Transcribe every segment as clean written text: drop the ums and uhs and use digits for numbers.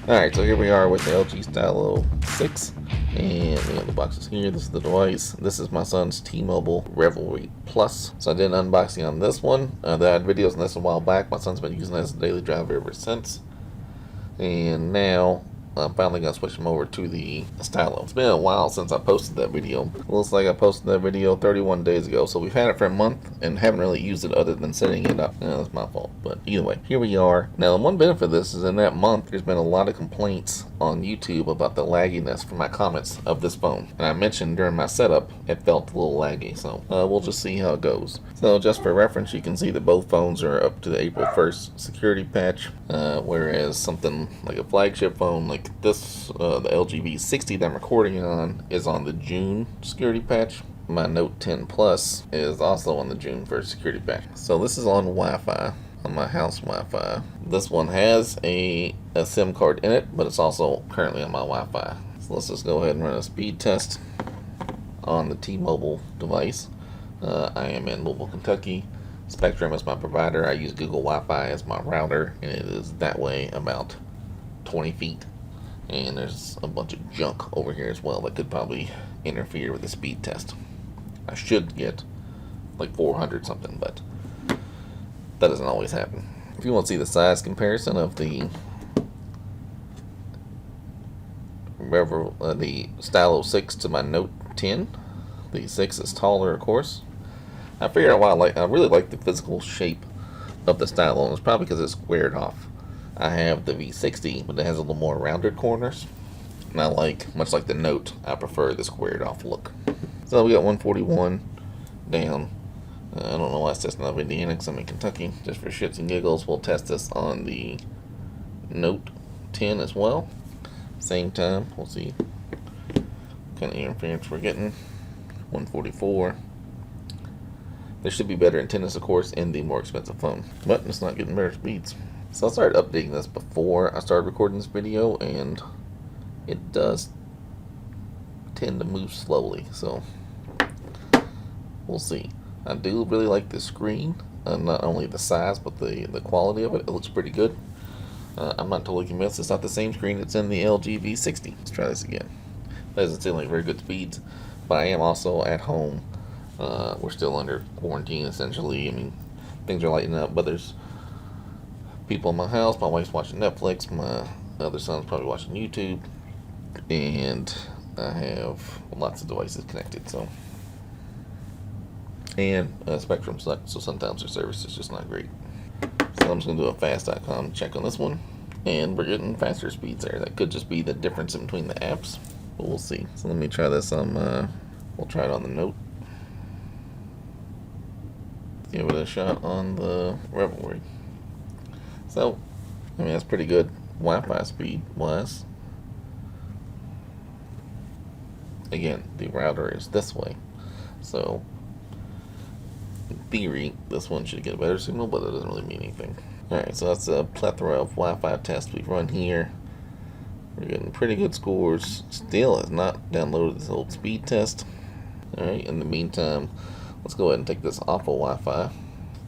Alright, so here we are with the LG Stylo 6, and the box is here. This is the device. This is my son's T-Mobile REVVLRY Plus. So I did an unboxing on this one. I had videos on this a while back. My son's been using this as a daily driver ever since. And now I'm finally going to switch him over to the Stylo. It's been a while since I posted that video. It looks like I posted that video 31 days ago, so we've had it for a month and haven't really used it other than setting it up. That's my fault, but either way, here we are. Now, one benefit of this is in that month, there's been a lot of complaints on YouTube about the lagginess from my comments of this phone. And I mentioned during my setup, it felt a little laggy, so we'll just see how it goes. So just for reference, you can see that both phones are up to the April 1st security patch, whereas something like a flagship phone like this, the LG V60 that I'm recording on, is on the June security patch. My Note 10 Plus is also on the June 1st security patch. So this is on Wi-Fi, on my house Wi-Fi. This one has a SIM card in it, but it's also currently on my Wi-Fi. So let's just go ahead and run a speed test on the T-Mobile device. I am in Louisville, Kentucky. Spectrum is my provider. I use Google Wi-Fi as my router, and it is that way about 20 feet. And there's a bunch of junk over here as well that could probably interfere with the speed test. I should get like 400 something, but that doesn't always happen. If you want to see the size comparison of the Stylo 6 to my Note 10, the 6 is taller, of course. I figured out why I really like the physical shape of the Stylo, and it's probably because it's squared off. I have the V60, but it has a little more rounded corners. And I like, much like the Note, I prefer the squared off look. So we got 141 down. I don't know why it's testing out of Indiana because I'm in Kentucky. Just for shits and giggles, we'll test this on the Note 10 as well. Same time, we'll see what kind of interference we're getting. 144. There should be better antennas, of course, in the more expensive phone, but it's not getting better speeds. So I started updating this before I started recording this video, and it does tend to move slowly, so we'll see. I do really like the screen, not only the size, but the quality of it. It looks pretty good. I'm not totally convinced it's not the same screen that's in the LG V60. Let's try this again. That doesn't seem like very good speeds, but I am also at home. We're still under quarantine, essentially. I mean, things are lightening up, but there's people in my house. My wife's watching Netflix. My other son's probably watching YouTube. And I have lots of devices connected, so. And Spectrum sucks, so sometimes their service is just not great. So I'm just going to do a fast.com check on this one. And we're getting faster speeds there. That could just be the difference in between the apps, but we'll see. So let me try this on, we'll try it on the Note. Give it a shot on the REVVLRY. So, I mean, that's pretty good Wi-Fi speed wise. Again, the router is this way, so in theory, this one should get a better signal, but that doesn't really mean anything. Alright, so that's a plethora of Wi-Fi tests we've run here. We're getting pretty good scores. Still has not downloaded this old speed test. Alright, in the meantime, let's go ahead and take this off of Wi-Fi.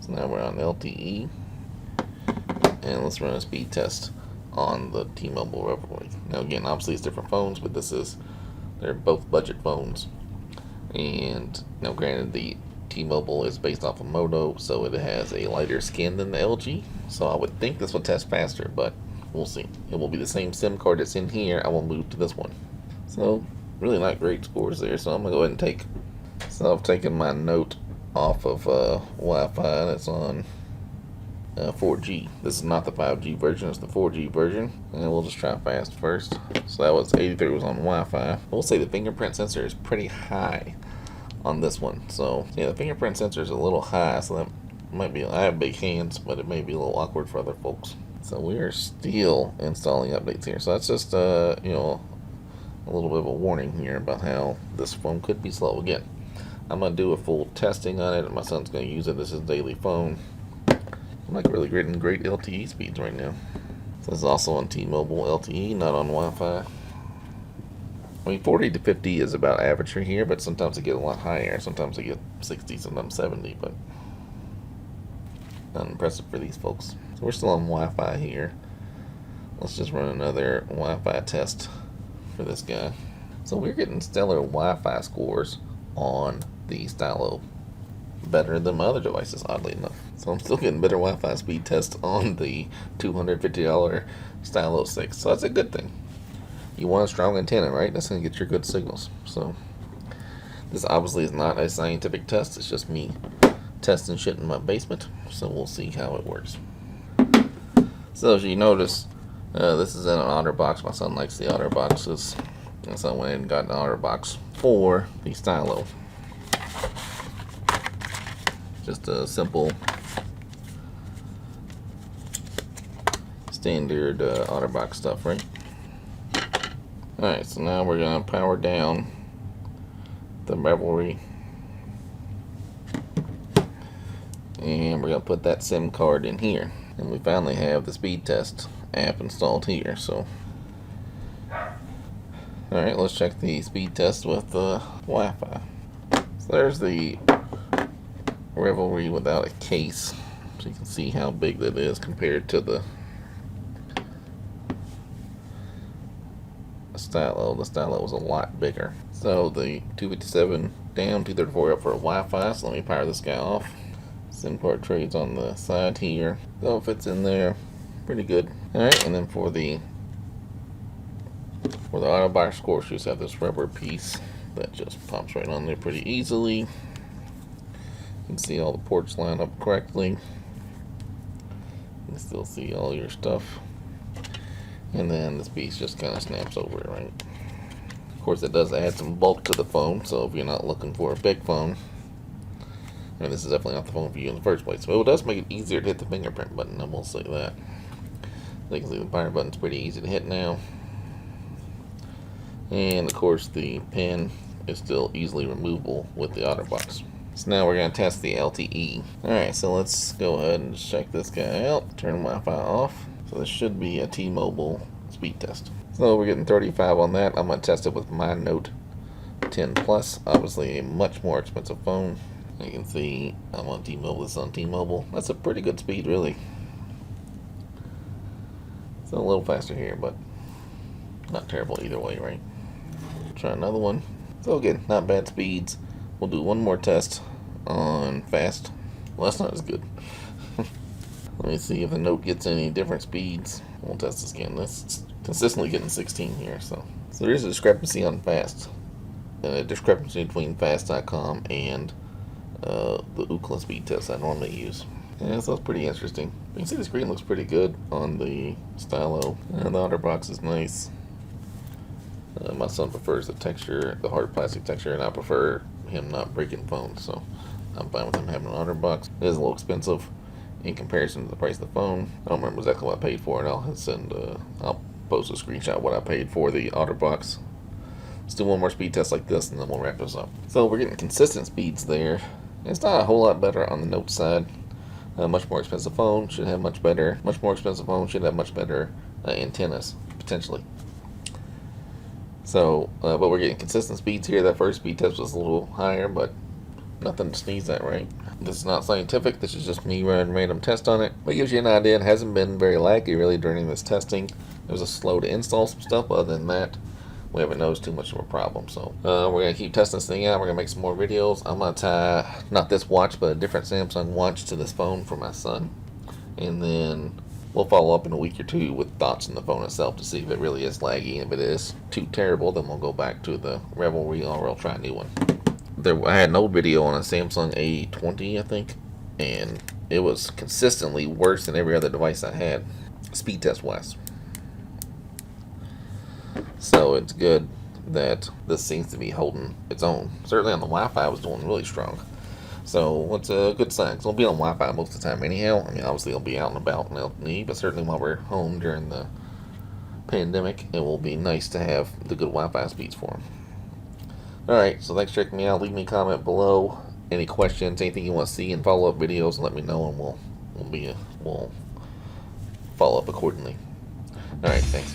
So now we're on LTE. And let's run a speed test on the T-Mobile REVVLRY. Now again, obviously it's different phones, but they're both budget phones. And now granted, the T-Mobile is based off of Moto, so it has a lighter skin than the LG. So I would think this will test faster, but we'll see. It will be the same SIM card that's in here. I will move to this one. So really not great scores there, so I'm going to go ahead and so I've taken my Note off of Wi-Fi, and it's on 4G. This is not the 5G version, it's the 4G version. And we'll just try fast first. So that was 83 was on Wi-Fi. We'll say the fingerprint sensor is pretty high on this one. So yeah, the fingerprint sensor is a little high, so that might be, I have big hands, but it may be a little awkward for other folks. So we are still installing updates here. So that's just you know, a little bit of a warning here about how this phone could be slow. Again, I'm going to do a full testing on it, and my son's going to use it as his daily phone. I'm not really getting great LTE speeds right now. So this is also on T-Mobile LTE, not on Wi-Fi. I mean, 40 to 50 is about average for here, but sometimes I get a lot higher. Sometimes I get 60, sometimes 70, but not impressive for these folks. So we're still on Wi-Fi here. let's just run another Wi-Fi test for this guy. So we're getting stellar Wi-Fi scores on the Stylo, better than my other devices, oddly enough. So I'm still getting better Wi-Fi speed tests on the $250 Stylo 6. So that's a good thing. You want a strong antenna, right? That's going to get your good signals. So this obviously is not a scientific test. It's just me testing shit in my basement. So we'll see how it works. So as you notice, this is in an OtterBox. My son likes the OtterBoxes. And so I went and got an OtterBox for the Stylo. Just a simple standard OtterBox stuff, right? Alright, so now we're going to power down the REVVLRY. And we're going to put that SIM card in here. And we finally have the speed test app installed here. So, alright, let's check the speed test with Wi-Fi. So there's the REVVLRY without a case. So you can see how big that is compared to the Stylo. The Stylo was a lot bigger. So the 257 down, 234 up for Wi-Fi. So let me power this guy off. SIM card trays on the side here. So it fits in there pretty good. Alright, and then for the OtterBox score, you just have this rubber piece that just pops right on there pretty easily. You can see all the ports line up correctly. You can still see all your stuff. And then this piece just kind of snaps over it, right? Of course, it does add some bulk to the phone, so if you're not looking for a big phone, and this is definitely not the phone for you in the first place. But it does make it easier to hit the fingerprint button, I will say that. You can see the power button's pretty easy to hit now. And of course the pin is still easily removable with the OtterBox. So now we're going to test the LTE. Alright, so let's go ahead and check this guy out. Turn Wi-Fi off. So this should be a T-Mobile speed test. So we're getting 35 on that. I'm going to test it with my Note 10 Plus. Obviously a much more expensive phone. You can see I'm on T-Mobile, this is on T-Mobile. That's a pretty good speed, really. It's a little faster here, but not terrible either way, right? Try another one. So again, not bad speeds. We'll do one more test on fast. Well, that's not as good. Let me see if the Note gets any different speeds. We'll test this again. This consistently getting 16 here, so there's a discrepancy on fast. A discrepancy between fast.com and the Ookla speed test I normally use. Yeah, so that's pretty interesting. You can see the screen looks pretty good on the Stylo. And the OtterBox is nice. My son prefers the texture, the hard plastic texture, and I prefer him not breaking phones, so I'm fine with him having an OtterBox. It is a little expensive in comparison to the price of the phone. I don't remember exactly what I paid for it. I'll post a screenshot of what I paid for the OtterBox. Let's do one more speed test like this, and then we'll wrap this up. So we're getting consistent speeds there. It's not a whole lot better on the Note side. Much more expensive phone should have much more expensive phone should have much better antennas, potentially. So, but we're getting consistent speeds here. That first speed test was a little higher, but nothing to sneeze at, right? This is not scientific. This is just me running a random test on it. But it gives you an idea. It hasn't been very laggy, really, during this testing. It was slow to install some stuff. Other than that, we haven't noticed too much of a problem. So we're going to keep testing this thing out. We're going to make some more videos. I'm going to tie, not this watch, but a different Samsung watch to this phone for my son. And then we'll follow up in a week or two with thoughts on the phone itself to see if it really is laggy. If it is too terrible, then we'll go back to the REVVLRY or we'll try a new one. I had an old video on a Samsung A20, I think, and it was consistently worse than every other device I had, speed test wise. So it's good that this seems to be holding its own. Certainly on the Wi-Fi, I was doing really strong. So it's a good sign. Because we'll be on Wi-Fi most of the time anyhow. I mean, obviously it'll be out and about in LTE, but certainly while we're home during the pandemic, it will be nice to have the good Wi-Fi speeds for them. Alright, so thanks for checking me out. Leave me a comment below. Any questions, anything you want to see in follow-up videos, and let me know, and we'll follow up accordingly. Alright, thanks.